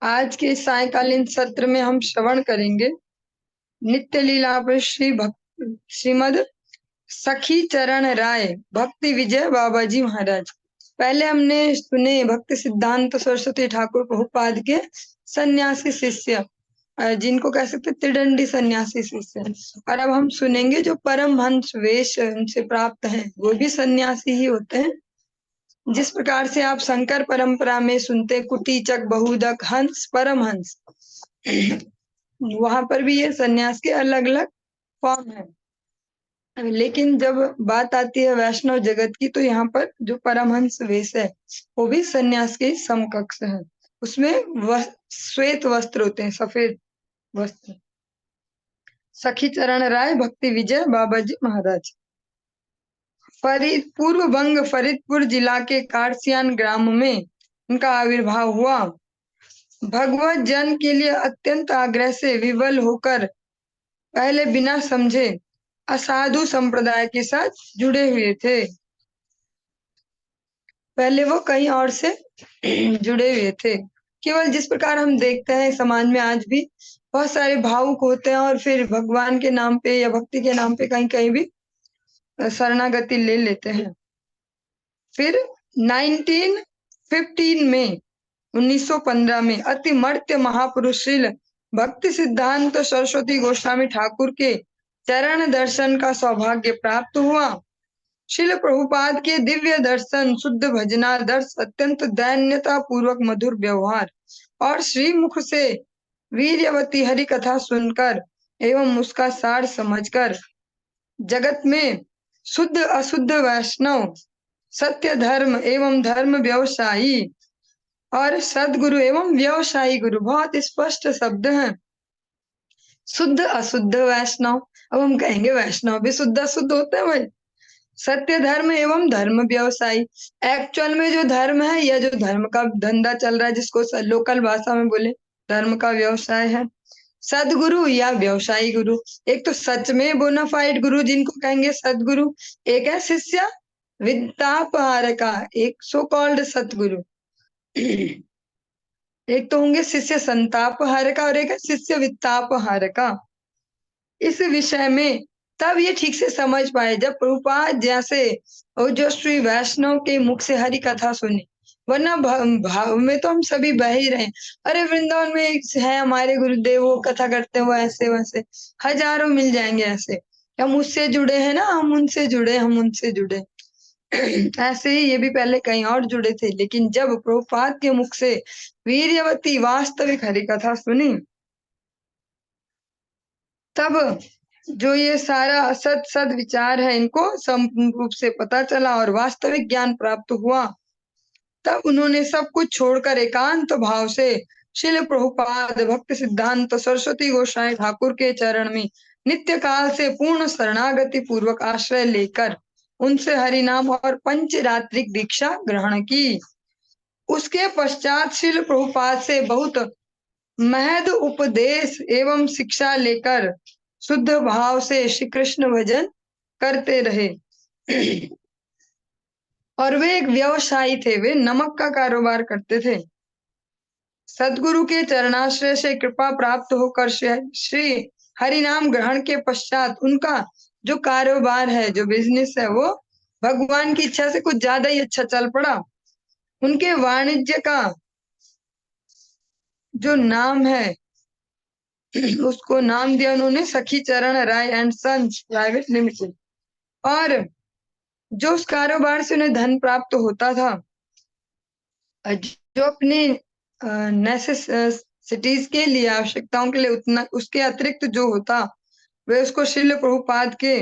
आज के सायकालीन सत्र में हम श्रवण करेंगे नित्य लीला पर श्रीमद सखी चरण राय भक्ति विजय बाबा जी महाराज। पहले हमने सुने भक्ति सिद्धांत सरस्वती ठाकुर प्रभुपाद के सन्यासी शिष्य, जिनको कह सकते त्रिदंडी सन्यासी शिष्य। और अब हम सुनेंगे जो परमहंस वेश उनसे प्राप्त है, वो भी सन्यासी ही होते हैं। जिस प्रकार से आप शंकर परंपरा में सुनते कुटीचक बहुदक हंस परमहंस, वहां पर भी ये सन्यास के अलग अलग फॉर्म है। लेकिन जब बात आती है वैष्णव जगत की, तो यहाँ पर जो परमहंस वेश है वो भी सन्यास के समकक्ष है। उसमें श्वेत वस्त्र होते हैं, सफेद वस्त्र। सखी चरण राय भक्ति विजय बाबा जी महाराज। पूर्व बंग फरीदपुर जिला के कारसियान ग्राम में उनका आविर्भाव हुआ। भगवत जन के लिए अत्यंत आग्रह से विवल होकर पहले बिना समझे असाधु संप्रदाय के साथ जुड़े हुए थे। पहले वो कहीं और से जुड़े हुए थे। केवल जिस प्रकार हम देखते हैं समाज में आज भी बहुत सारे भावुक होते हैं और फिर भगवान के नाम पे या भक्ति के नाम पे कहीं कहीं भी शरणागति ले लेते हैं। फिर 1915 में अति मर्त्य महापुरुष श्रील भक्ति सिद्धांत सरस्वती गोस्वामी ठाकुर के चरण दर्शन का सौभाग्य प्राप्त हुआ। श्रील प्रभुपाद के दिव्य दर्शन, शुद्ध भजनादर्श, अत्यंत दैन्यता पूर्वक मधुर व्यवहार और श्रीमुख से वीर्यवती हरि कथा सुनकर एवं उसका सार समझकर जगत में शुद्ध अशुद्ध वैष्णव, सत्य धर्म एवं धर्म व्यवसायी और सदगुरु एवं व्यवसायी गुरु, बहुत स्पष्ट शब्द हैं। शुद्ध अशुद्ध वैष्णव, अब हम कहेंगे वैष्णव भी शुद्ध अशुद्ध होते हैं भाई। सत्य धर्म एवं धर्म व्यवसायी, एक्चुअल में जो धर्म है या जो धर्म का धंधा चल रहा है, जिसको लोकल भाषा में बोले धर्म का व्यवसाय है। सदगुरु या व्यवसायी गुरु, एक तो सच में बोनाफाइड गुरु जिनको कहेंगे सदगुरु, एक है शिष्य विद्यापहार का, एक सो कॉल्ड सतगुरु। एक तो होंगे शिष्य संतापहार का और एक है शिष्य वित्तापहार का। इस विषय में तब ये ठीक से समझ पाए जब प्रभुपाद जैसे ओजस्वी वैष्णव के मुख से हरि कथा सुनी। वरना भाव में तो हम सभी बह ही रहे। अरे वृंदावन में एक है हमारे गुरुदेव, वो कथा करते हुए ऐसे वैसे, हजारों मिल जाएंगे ऐसे। हम उससे जुड़े हैं ना, हम उनसे जुड़े, हम उनसे जुड़े। ऐसे ही ये भी पहले कहीं और जुड़े थे, लेकिन जब प्रभुपाद के मुख से वीर्यवती वास्तविक हरि कथा सुनी, तब जो ये सारा असत सद विचार है इनको संपूर्ण रूप से पता चला और वास्तविक ज्ञान प्राप्त हुआ। तब उन्होंने सब कुछ छोड़कर एकांत भाव से श्रील प्रभुपाद भक्ति सिद्धांत सरस्वती गोस्वामी ठाकुर के चरण में नित्य काल से पूर्ण शरणागति पूर्वक आश्रय लेकर उनसे हरिनाम और पंचरात्रिक दीक्षा ग्रहण की। उसके पश्चात श्रील प्रभुपाद से बहुत महद उपदेश एवं शिक्षा लेकर शुद्ध भाव से श्री कृष्ण भजन करते रहे। और वे एक व्यवसायी थे, वे नमक का कारोबार करते थे। सदगुरु के चरणाश्रय से कृपा प्राप्त होकर श्री हरिनाम ग्रहण के पश्चात उनका जो कारोबार है, जो बिजनेस है, वो भगवान की इच्छा से कुछ ज्यादा ही अच्छा चल पड़ा। उनके वाणिज्य का जो नाम है उसको नाम दिया उन्होंने सखी चरण राय एंड सन्स प्राइवेट लिमिटेड। और जो उस कारोबार से उन्हें धन प्राप्त होता था, जो अपनी नेसेसिटीज के लिए, आवश्यकताओं के लिए, उतना उसके अतिरिक्त जो होता, वे उसको श्रील प्रभुपाद के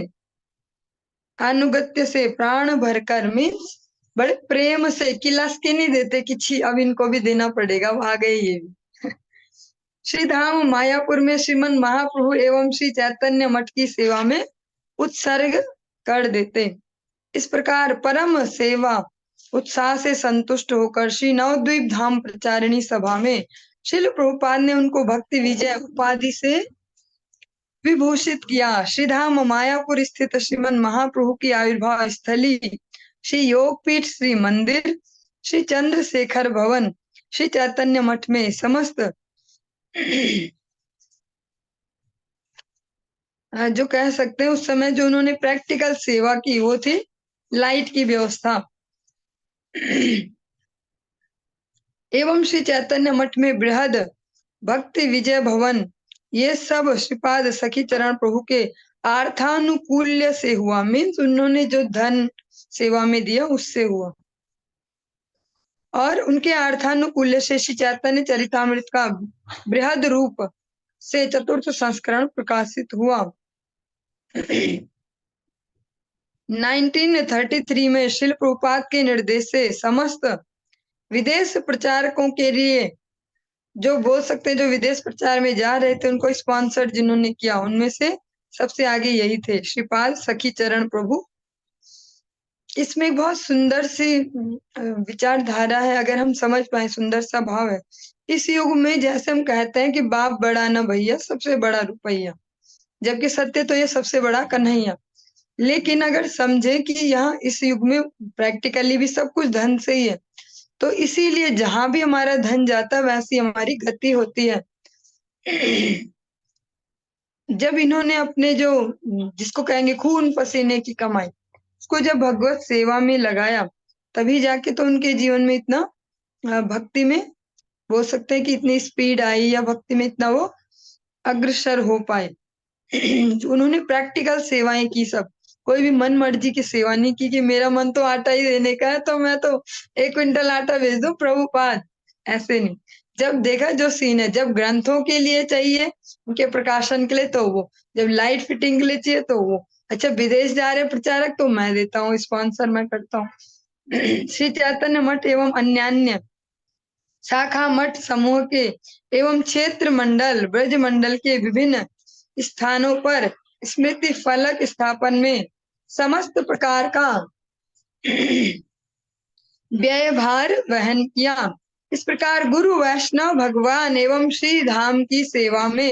अनुगत्य से प्राण भरकर, मीन्स बड़े प्रेम से, किलास के नहीं देते कि छी अब इनको भी देना पड़ेगा, वो आ गए ये भी। श्री धाम मायापुर में श्रीमन महाप्रभु एवं श्री चैतन्य मठ की सेवा में उत्सर्ग कर देते। इस प्रकार परम सेवा उत्साह से संतुष्ट होकर श्री नवद्वीप धाम प्रचारिणी सभा में श्रील प्रभुपाद ने उनको भक्ति विजय उपाधि से विभूषित किया। श्री धाम मायापुर स्थित श्रीमन महाप्रभु की आविर्भाव स्थली, श्री योगपीठ, श्री मंदिर, श्री चंद्रशेखर भवन, श्री चैतन्य मठ में समस्त जो कह सकते हैं उस समय जो उन्होंने प्रैक्टिकल सेवा की वो थी लाइट की व्यवस्था। एवं श्री चैतन्य मठ में बृहद भक्ति विजय भवन, ये सब श्रीपाद सखी चरण प्रभु के अर्थानुकूल्य से हुआ। मीन्स उन्होंने जो धन सेवा में दिया उससे हुआ, और उनके अर्थानुकूल्य से श्री चैतन्य चरितामृत का बृहद रूप से चतुर्थ संस्करण प्रकाशित हुआ। 1933 में श्रील प्रभुपाद के निर्देश से समस्त विदेश प्रचारकों के लिए, जो बोल सकते हैं जो विदेश प्रचार में जा रहे थे, उनको स्पॉन्सर जिन्होंने किया उनमें से सबसे आगे यही थे, श्रीपाद सखी चरण प्रभु। इसमें एक बहुत सुंदर सी विचारधारा है, अगर हम समझ पाए, सुंदर सा भाव है। इस युग में जैसे हम कहते हैं कि बाप बड़ा ना भैया, सबसे बड़ा रुपया, जबकि सत्य तो ये सबसे बड़ा कन्हैया। लेकिन अगर समझे कि यहाँ इस युग में प्रैक्टिकली भी सब कुछ धन से ही है, तो इसीलिए जहां भी हमारा धन जाता है वैसी हमारी गति होती है। जब इन्होंने अपने जो जिसको कहेंगे खून पसीने की कमाई, उसको जब भगवत सेवा में लगाया, तभी जाके तो उनके जीवन में इतना भक्ति में बोल सकते हैं कि इतनी स्पीड आई, या भक्ति में इतना वो अग्रसर हो पाए। उन्होंने प्रैक्टिकल सेवाएं की सब, कोई भी मन मर्जी की सेवा नहीं की कि मेरा मन तो आटा ही देने का है तो मैं तो 1 क्विंटल आटा भेज दूं प्रभुपाद, ऐसे नहीं। जब देखा जो सीन है, जब ग्रंथों के लिए चाहिए उनके प्रकाशन के लिए तो वो, जब लाइट फिटिंग के लिए चाहिए तो वो, अच्छा विदेश जा रहे प्रचारक तो मैं देता हूँ, स्पॉन्सर मैं करता हूँ। श्री चैतन्य मठ एवं अन्यान्य शाखा मठ समूह के एवं क्षेत्र मंडल ब्रज मंडल के विभिन्न स्थानों पर स्मृति फलक स्थापन में समस्त प्रकार का व्यय भार वहन किया। इस प्रकार गुरु वैष्णव भगवान एवं श्री धाम की सेवा में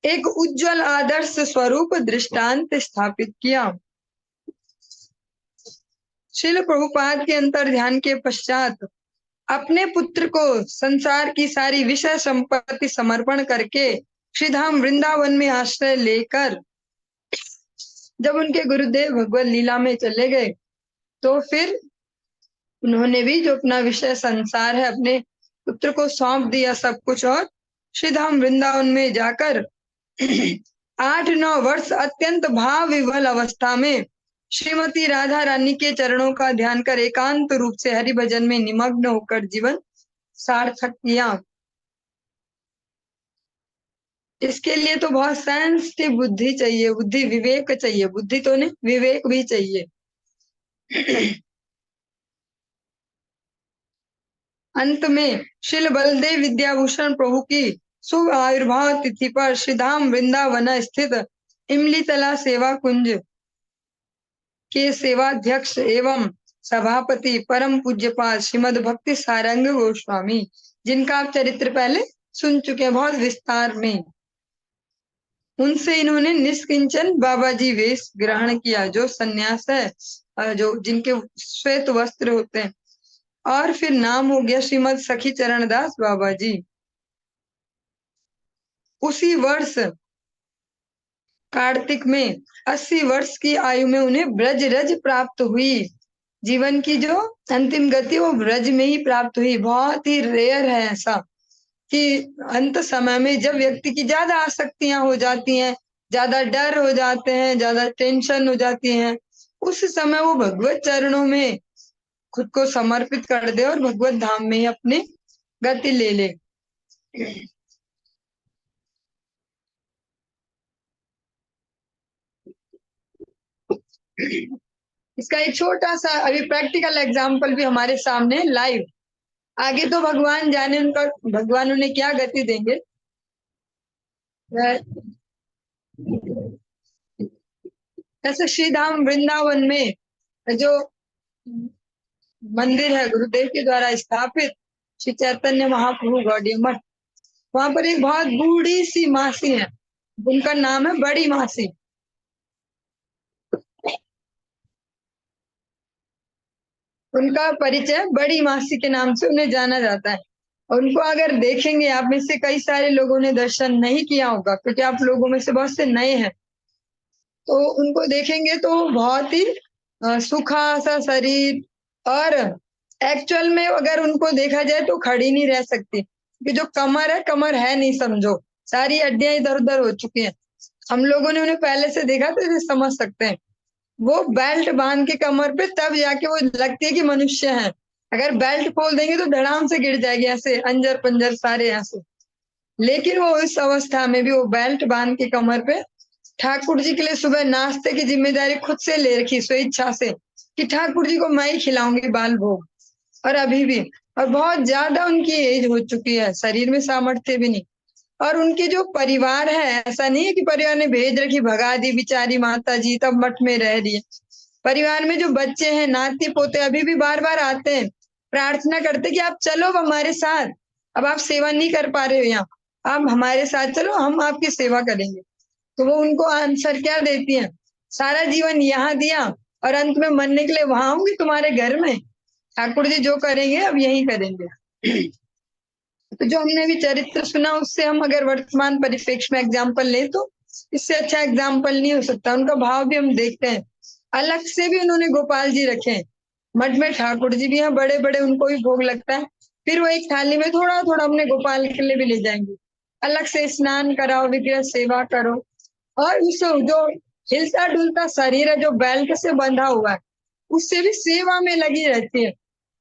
एक उज्जवल आदर्श स्वरूप दृष्टांत स्थापित किया। श्रील प्रभुपाद के अंतर ध्यान के पश्चात अपने पुत्र को संसार की सारी विषय संपत्ति समर्पण करके श्रीधाम वृंदावन में आश्रय लेकर जब उनके गुरुदेव भगवत लीला में चले गए, तो फिर उन्होंने भी जो अपना विषय संसार है अपने पुत्र को सौंप दिया सब कुछ, और श्रीधाम वृंदावन में जाकर 8-9 वर्ष अत्यंत भाव विह्वल अवस्था में श्रीमती राधा रानी के चरणों का ध्यान कर एकांत रूप से हरि भजन में निमग्न होकर जीवन सार्थक किया। इसके लिए तो बहुत सेंसिटिव बुद्धि चाहिए, बुद्धि विवेक चाहिए, बुद्धि तो नहीं विवेक भी चाहिए। अंत में श्रील बलदेव विद्याभूषण प्रभु की शुभ आविर्भाव तिथि पर श्रीधाम वृंदावन स्थित इमलीतला सेवा कुंज के सेवाध्यक्ष एवं सभापति परम पूज्यपाद श्रीमद भक्ति सारंग गोस्वामी, जिनका आप चरित्र पहले सुन चुके हैं बहुत विस्तार में, उनसे इन्होंने निष्किंचन बाबाजी वेश ग्रहण किया, जो सन्यास है, जो जिनके श्वेत वस्त्र होते हैं, और फिर नाम हो गया श्रीमद सखी चरण दास बाबा जी। उसी वर्ष कार्तिक में 80 वर्ष की आयु में उन्हें ब्रज रज प्राप्त हुई। जीवन की जो अंतिम गति वो ब्रज में ही प्राप्त हुई। बहुत ही रेयर है ऐसा कि अंत समय में जब व्यक्ति की ज्यादा आसक्तियां हो जाती हैं, ज्यादा डर हो जाते हैं, ज्यादा टेंशन हो जाती हैं, उस समय वो भगवत चरणों में खुद को समर्पित कर दे और भगवत धाम में ही अपनी गति ले ले। इसका एक छोटा सा अभी प्रैक्टिकल एग्जाम्पल भी हमारे सामने लाइव, आगे तो भगवान जाने उनका, भगवान उन्हें क्या गति देंगे। ऐसे श्रीधाम वृंदावन में जो मंदिर है गुरुदेव के द्वारा स्थापित श्री चैतन्य महाप्रभु गौड़ीय मठ, वहां पर एक बहुत बूढ़ी सी मासी है, उनका नाम है बड़ी मासी। उनका परिचय बड़ी मासी के नाम से उन्हें जाना जाता है। उनको अगर देखेंगे, आप में से कई सारे लोगों ने दर्शन नहीं किया होगा क्योंकि आप लोगों में से बहुत से नए हैं, तो उनको देखेंगे तो बहुत ही सूखा सा शरीर, और एक्चुअल में अगर उनको देखा जाए तो खड़ी नहीं रह सकती कि जो कमर है नहीं, समझो सारी हड्डियां इधर उधर हो चुकी हैं। हम लोगों ने उन्हें पहले से देखा तो इसे समझ सकते हैं। वो बेल्ट बांध के कमर पे तब जाके वो लगती है कि मनुष्य है। अगर बेल्ट खोल देंगे तो धड़ाम से गिर जाएगी, ऐसे अंजर पंजर सारे ऐसे। लेकिन वो इस अवस्था में भी वो बेल्ट बांध के कमर पे ठाकुर जी के लिए सुबह नाश्ते की जिम्मेदारी खुद से ले रखी स्वेच्छा से कि ठाकुर जी को मैं ही खिलाऊंगी बाल भोग। और अभी भी, और बहुत ज्यादा उनकी एज हो चुकी है, शरीर में सामर्थ्य भी नहीं। और उनके जो परिवार है, ऐसा नहीं है कि परिवार ने भेज रखी भगा दी बेचारी माता जी तब मठ में रह रही है। परिवार में जो बच्चे हैं, नाती पोते अभी भी बार बार आते हैं, प्रार्थना करते कि आप चलो अब हमारे साथ, अब आप सेवा नहीं कर पा रहे हो यहाँ, आप हमारे साथ चलो, हम आपकी सेवा करेंगे। तो वो उनको आंसर क्या देती हैं, सारा जीवन यहाँ दिया और अंत में मरने के लिए वहां होंगे तुम्हारे घर में, ठाकुर जी जो करेंगे अब यही करेंगे। तो जो हमने भी चरित्र सुना उससे हम अगर वर्तमान परिप्रेक्ष्य में एग्जाम्पल लें तो इससे अच्छा एग्जाम्पल नहीं हो सकता। उनका भाव भी हम देखते हैं, अलग से भी उन्होंने गोपाल जी रखे हैं। मठ में ठाकुर जी भी हैं बड़े बड़े, उनको भी भोग लगता है, फिर वो एक थाली में थोड़ा थोड़ा अपने गोपाल के लिए भी ले जाएंगे। अलग से स्नान कराओ, विग्रह सेवा करो, और उस जो हिलता डुलता शरीर है जो बेल्ट से बंधा हुआ है उससे भी सेवा में लगी रहती है।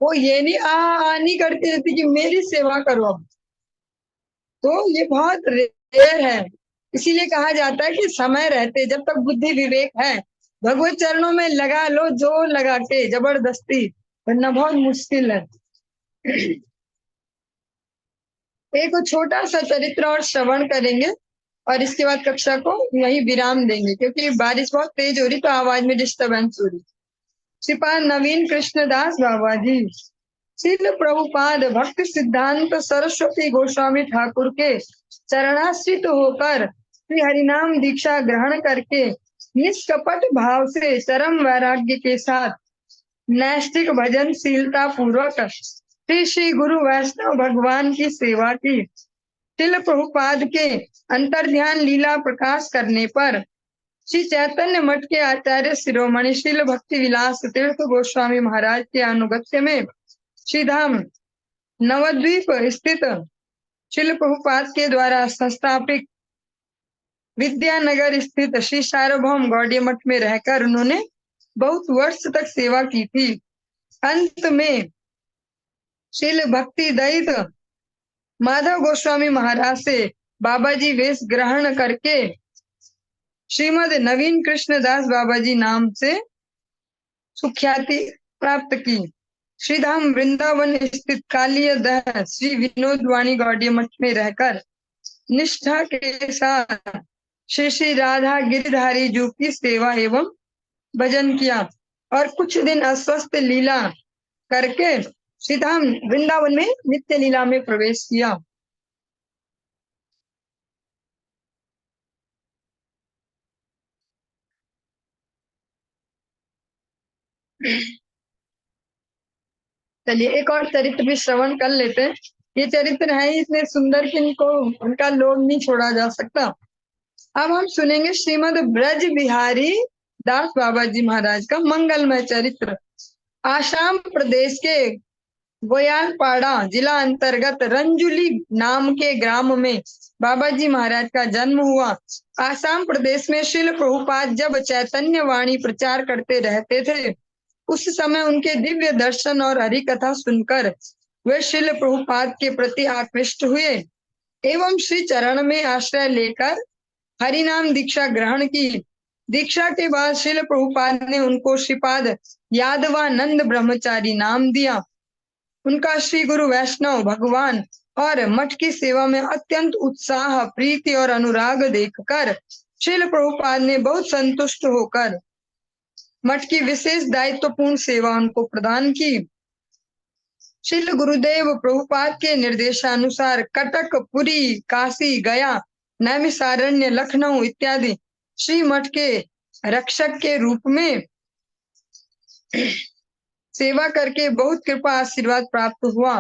वो ये नहीं आ नहीं करती रहती कि मेरी सेवा करो अब। तो ये बहुत रेयर है, इसीलिए कहा जाता है कि समय रहते जब तक बुद्धि विवेक है भगवत चरणों में लगा लो जोर लगा के जबरदस्ती, वरना बहुत मुश्किल है। एक छोटा सा चरित्र और श्रवण करेंगे और इसके बाद कक्षा को यही विराम देंगे क्योंकि बारिश बहुत तेज हो रही तो आवाज में डिस्टर्बेंस हो रही। श्रीपाद नवीन कृष्णदास बाबा जी, श्रील प्रभुपाद भक्त सिद्धांत सरस्वती गोस्वामी ठाकुर के चरणाश्रित होकर श्री हरिनाम दीक्षा ग्रहण करके निष्कपट भाव से चरम वैराग्य के साथ नैष्ठिक भजनशीलता पूर्वक श्री श्री गुरु वैष्णव भगवान की सेवा की। श्रील प्रभुपाद के अंतर्ध्यान लीला प्रकाश करने पर श्री चैतन्य मठ के आचार्य शिरोमणि श्रील भक्ति विलास तीर्थ गोस्वामी महाराज के अनुगत्य में श्रीधाम नवद्वीप स्थित श्रील प्रभुपाद के द्वारा संस्थापित विद्यानगर स्थित श्री सार्वभौम गौड़ीय मठ में रहकर उन्होंने बहुत वर्ष तक सेवा की थी। अंत में श्रील भक्ति दयित माधव गोस्वामी महाराज से बाबा जी वेश ग्रहण करके श्रीमद नवीन कृष्णदास बाबा जी नाम से सुख्याति प्राप्त की। श्रीधाम वृंदावन स्थित कालिय दह श्री विनोद वाणी गौड़ीय मठ में रहकर निष्ठा के साथ श्री श्री राधा गिरधारी जी की सेवा एवं भजन किया और कुछ दिन अस्वस्थ लीला करके श्रीधाम वृंदावन में नित्य लीला में प्रवेश किया। चलिए एक और चरित्र भी श्रवण कर लेते हैं। ये चरित्र है इतने सुंदर कि इनको उनका लोभ नहीं छोड़ा जा सकता। अब हम सुनेंगे श्रीमद ब्रज बिहारी दास बाबा जी महाराज का मंगलमय चरित्र। आसाम प्रदेश के गोयालपाड़ा जिला अंतर्गत रंजुली नाम के ग्राम में बाबा जी महाराज का जन्म हुआ। आसाम प्रदेश में श्रील प्रभुपाद जब चैतन्य वाणी प्रचार करते रहते थे उस समय उनके दिव्य दर्शन और हरि कथा सुनकर वे श्रील प्रभुपाद के प्रति आकृष्ट हुए एवं श्री चरण में आश्रय लेकर हरि नाम दीक्षा ग्रहण की। दीक्षा के बाद श्रील प्रभुपाद ने उनको श्रीपाद यादवानंद ब्रह्मचारी नाम दिया। उनका श्री गुरु वैष्णव भगवान और मठ की सेवा में अत्यंत उत्साह प्रीति और अनुराग देखकर श्रील प्रभुपाद ने बहुत संतुष्ट होकर मठ की विशेष दायित्वपूर्ण सेवा उनको प्रदान की। श्रील गुरुदेव प्रभुपाद के निर्देशानुसार कटक, पुरी, काशी, गया, नैमिषारण्य, लखनऊ इत्यादि श्री मठ के रक्षक के रूप में सेवा करके बहुत कृपा आशीर्वाद प्राप्त हुआ।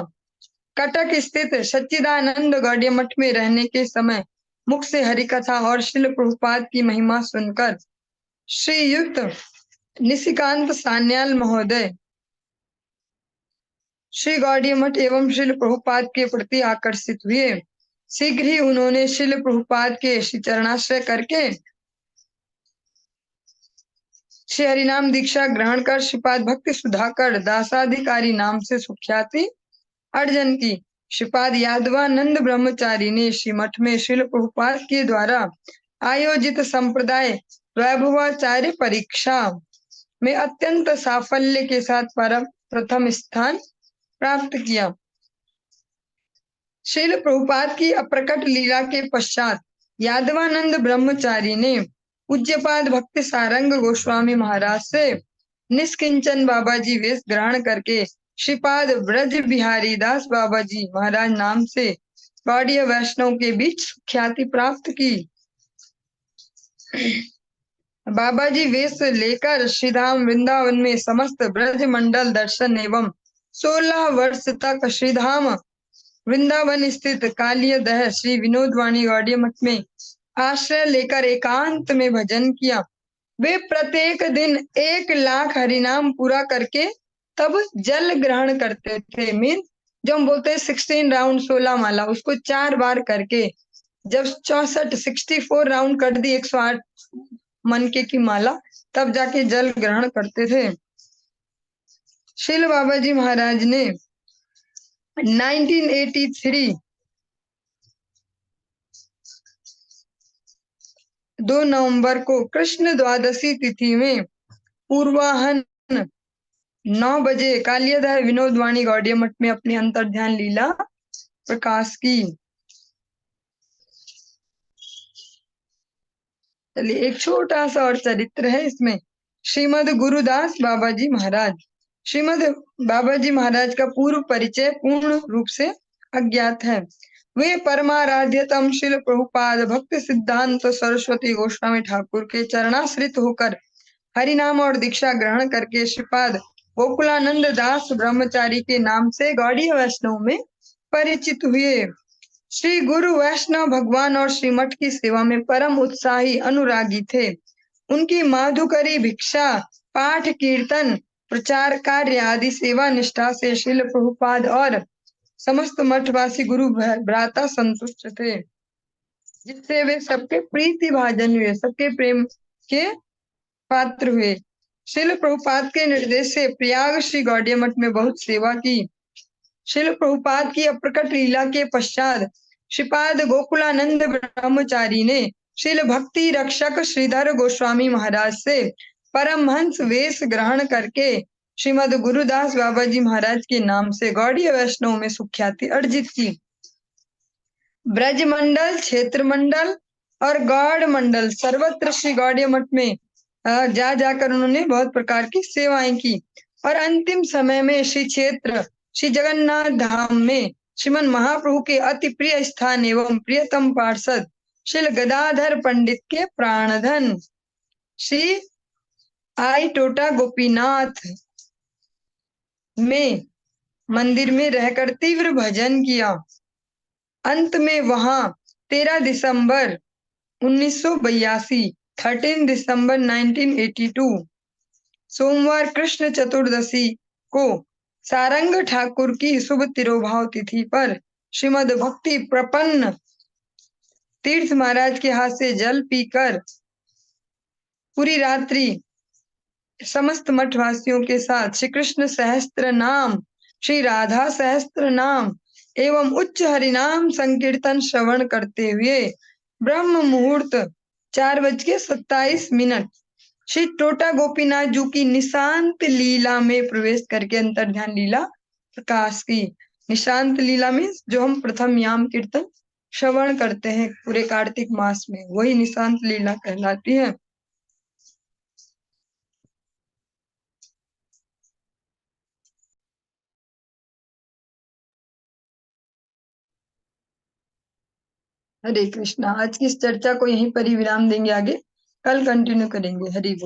कटक स्थित सच्चिदानंद गौड़ीय मठ में रहने के समय मुख से हरिकथा और शिल प्रभुपाद की महिमा सुनकर श्रीयुक्त निशिकांत सान्याल महोदय श्री गौड़ीय मठ एवं शिल प्रभुपाद के प्रति आकर्षित हुए। शीघ्र ही उन्होंने शिल प्रभुपाद के श्री चरणाश्रय करके श्री हरिनाम दीक्षा ग्रहण कर श्रीपाद भक्ति सुधाकर दासाधिकारी नाम से सुख्याति अर्जन की। श्रीपाद यादवानंद ब्रह्मचारी ने श्री मठ में शिल प्रभुपाद के द्वारा आयोजित संप्रदाय वैभवाचार्य परीक्षा में अत्यंत साफल्य के साथ प्रथम स्थान प्राप्त किया। श्रील प्रभुपाद की अप्रकट लीला के पश्चात यादवानंद ब्रह्मचारी ने पूज्यपाद भक्ति सारंग गोस्वामी महाराज से निष्किंचन बाबाजी वेश ग्रहण करके श्रीपाद ब्रज बिहारी दास बाबाजी महाराज नाम से गौड़ीय वैष्णव के बीच ख्याति प्राप्त की। बाबाजी वेश लेकर श्रीधाम वृंदावन में समस्त ब्रज मंडल दर्शन एवं 16 वर्ष तक श्रीधाम वृंदावन स्थित कालियदह श्री विनोद वाणी गौड़ीय मठ में आश्रय लेकर एकांत में भजन किया। वे प्रत्येक दिन 1 लाख हरिनाम पूरा करके तब जल ग्रहण करते थे। मीन जो हम बोलते हैं 16 राउंड 16 माला, उसको 4 बार करके जब 64 राउंड कर दी 108 मनके की माला, तब जाके जल ग्रहण करते थे। शिल बाबाजी महाराज ने 1983 2 नवंबर को कृष्ण द्वादशी तिथि में पूर्वाहन 9 बजे कालियदह विनोद वाणी गौड़ीय मठ में अपनी अंतर्ध्यान लीला प्रकाश की। चलिए एक छोटा सा और चरित्र है इसमें। श्रीमद गुरुदास बाबाजी महाराज। श्रीमद बाबाजी महाराज का पूर्व परिचय पूर्ण रूप से अज्ञात है। वे परमाराध्यतम शिल प्रभुपाद भक्ति सिद्धांत सरस्वती गोस्वामी ठाकुर के चरणाश्रित होकर हरिनाम और दीक्षा ग्रहण करके श्रीपाद गोकुलानंद दास ब्रह्मचारी के नाम से गौड़ीय वैष्णव में परिचित हुए। श्री गुरु वैष्णव भगवान और श्रीमठ की सेवा में परम उत्साही अनुरागी थे। उनकी माधुकरी भिक्षा पाठ कीर्तन प्रचार कार्य आदि सेवा निष्ठा से श्रील प्रभुपाद और समस्त मठवासी गुरु भ्राता संतुष्ट थे, जिससे वे सबके प्रीति भाजन हुए, सबके प्रेम के पात्र हुए। श्रील प्रभुपाद के निर्देश से प्रयाग श्री गौड़ीय मठ में बहुत सेवा की। श्रील प्रभुपाद की अप्रकट लीला के पश्चात श्रीपाद गोकुलानंद ब्रह्मचारी ने श्रील भक्ति रक्षक श्रीधर गोस्वामी महाराज से परमहंस वेश ग्रहण करके श्रीमद गुरुदास बाबाजी महाराज के नाम से गौड़ीय वैष्णव में सुख्याति अर्जित की। ब्रज मंडल, क्षेत्र मंडल और गौड़ मंडल सर्वत्र श्री गौड़ीय मठ में जा जाकर उन्होंने बहुत प्रकार की सेवाएं की और अंतिम समय में श्री क्षेत्र श्री जगन्नाथ धाम में श्रीमन महाप्रभु के अति प्रिय स्थान एवं प्रियतम पार्षद श्री गदाधर पंडित के प्राणधन श्री आई टोटा गोपीनाथ में मंदिर में रहकर तीव्र भजन किया। अंत में वहां 13 दिसंबर 1982 13 दिसंबर 1982 सोमवार कृष्ण चतुर्दशी को सारंग ठाकुर की शुभ तिरोभाव तिथि पर श्रीमद भक्ति प्रपन्न तीर्थ महाराज के हाथ से जल पीकर पूरी रात्रि समस्त मठवासियों के साथ श्री कृष्ण सहस्त्र नाम, श्री राधा सहस्त्र नाम एवं उच्च हरिनाम संकीर्तन श्रवण करते हुए ब्रह्म मुहूर्त 4:27 श्री टोटा गोपीनाथ जी की निशांत लीला में प्रवेश करके अंतर्ध्यान लीला प्रकाश की। निशांत लीला में जो हम प्रथम याम कीर्तन श्रवण करते हैं पूरे कार्तिक मास में, वही निशांत लीला कहलाती है। हरे कृष्णा। आज की इस चर्चा को यहीं पर ही विराम देंगे, आगे कल कंटिन्यू करेंगे। हरि बोल।